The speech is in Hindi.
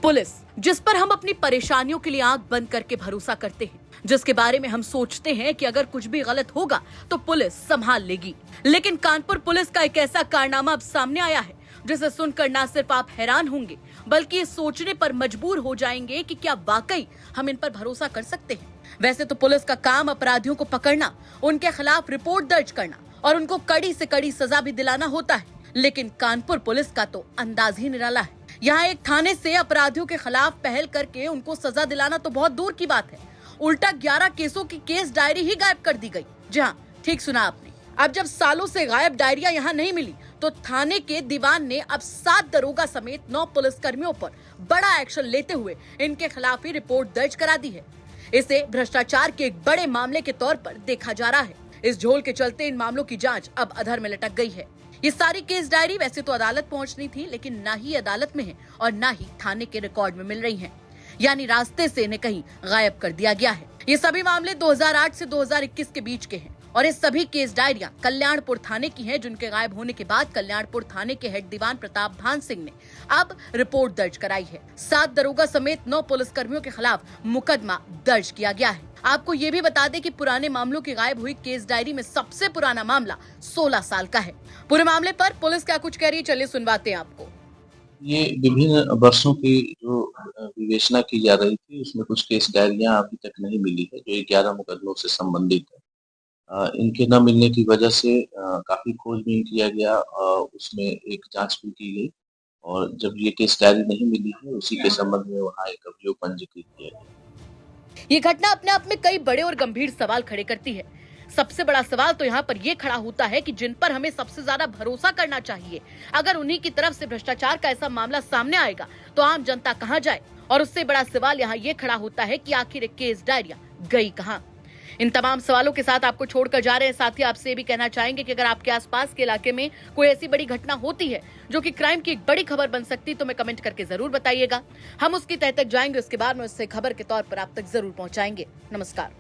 पुलिस, जिस पर हम अपनी परेशानियों के लिए आंख बंद करके भरोसा करते हैं, जिसके बारे में हम सोचते हैं कि अगर कुछ भी गलत होगा तो पुलिस संभाल लेगी। लेकिन कानपुर पुलिस का एक ऐसा कारनामा अब सामने आया है जिसे सुनकर न सिर्फ आप हैरान होंगे बल्कि ये सोचने पर मजबूर हो जाएंगे कि क्या वाकई हम इन पर भरोसा कर सकते हैं। वैसे तो पुलिस का काम अपराधियों को पकड़ना, उनके खिलाफ रिपोर्ट दर्ज करना और उनको कड़ी से कड़ी सजा भी दिलाना होता है, लेकिन कानपुर पुलिस का तो अंदाज ही निराला है। यहाँ एक थाने से अपराधियों के खिलाफ पहल करके उनको सजा दिलाना तो बहुत दूर की बात है, उल्टा 11 केसों की केस डायरी ही गायब कर दी गई। जी हाँ, ठीक सुना आपने। अब जब सालों से गायब डायरियां यहाँ नहीं मिली तो थाने के दीवान ने अब 7 दरोगा समेत 9 पुलिसकर्मियों पर बड़ा एक्शन लेते हुए इनके खिलाफ ही रिपोर्ट दर्ज करा दी है। इसे भ्रष्टाचार के एक बड़े मामले के तौर पर देखा जा रहा है। इस झोल के चलते इन मामलों की जांच अब अधर में लटक गई है। ये सारी केस डायरी वैसे तो अदालत पहुंचनी थी, लेकिन ना ही अदालत में है और ना ही थाने के रिकॉर्ड में मिल रही हैं। यानी रास्ते से इन्हें कहीं गायब कर दिया गया है। ये सभी मामले 2008 से 2021 के बीच के हैं और ये सभी केस डायरियां कल्याणपुर थाने की हैं, जिनके गायब होने के बाद कल्याणपुर थाने के हेड दीवान प्रताप भान सिंह ने अब रिपोर्ट दर्ज कराई है। 7 दरोगा समेत 9 पुलिसकर्मियों के खिलाफ मुकदमा दर्ज किया गया है। आपको ये भी बता दें कि पुराने मामलों की गायब हुई केस डायरी में सबसे पुराना मामला 16 साल का है। पूरे मामले पर पुलिस क्या कुछ कह रही है, चलिए सुनवाते हैं आपको। ये विभिन्न वर्षों की जो विवेचना की जा रही थी, उसमें कुछ केस डायरियां अभी तक नहीं मिली है जो 11 मुकदमों से संबंधित है। इनके न मिलने की वजह से काफी खोजबीन किया गया, उसमें एक जांच भी की गई और जब ये केस डायरी नहीं मिली है उसी के संबंध में वहाँ एक अभियोग पंजीकृत किया गया। ये घटना अपने आप में कई बड़े और गंभीर सवाल खड़े करती है। सबसे बड़ा सवाल तो यहाँ पर यह खड़ा होता है कि जिन पर हमें सबसे ज्यादा भरोसा करना चाहिए, अगर उन्हीं की तरफ से भ्रष्टाचार का ऐसा मामला सामने आएगा तो आम जनता कहाँ जाए। और उससे बड़ा सवाल यहाँ ये खड़ा होता है कि आखिर केस डायरियां गई कहाँ। इन तमाम सवालों के साथ आपको छोड़कर जा रहे हैं। साथ ही आपसे ये भी कहना चाहेंगे कि अगर आपके आसपास के इलाके में कोई ऐसी बड़ी घटना होती है जो कि क्राइम की एक बड़ी खबर बन सकती, तो हमें कमेंट करके जरूर बताइएगा। हम उसकी तह तक जाएंगे, उसके बाद में उससे खबर के तौर पर आप तक जरूर पहुंचाएंगे। नमस्कार।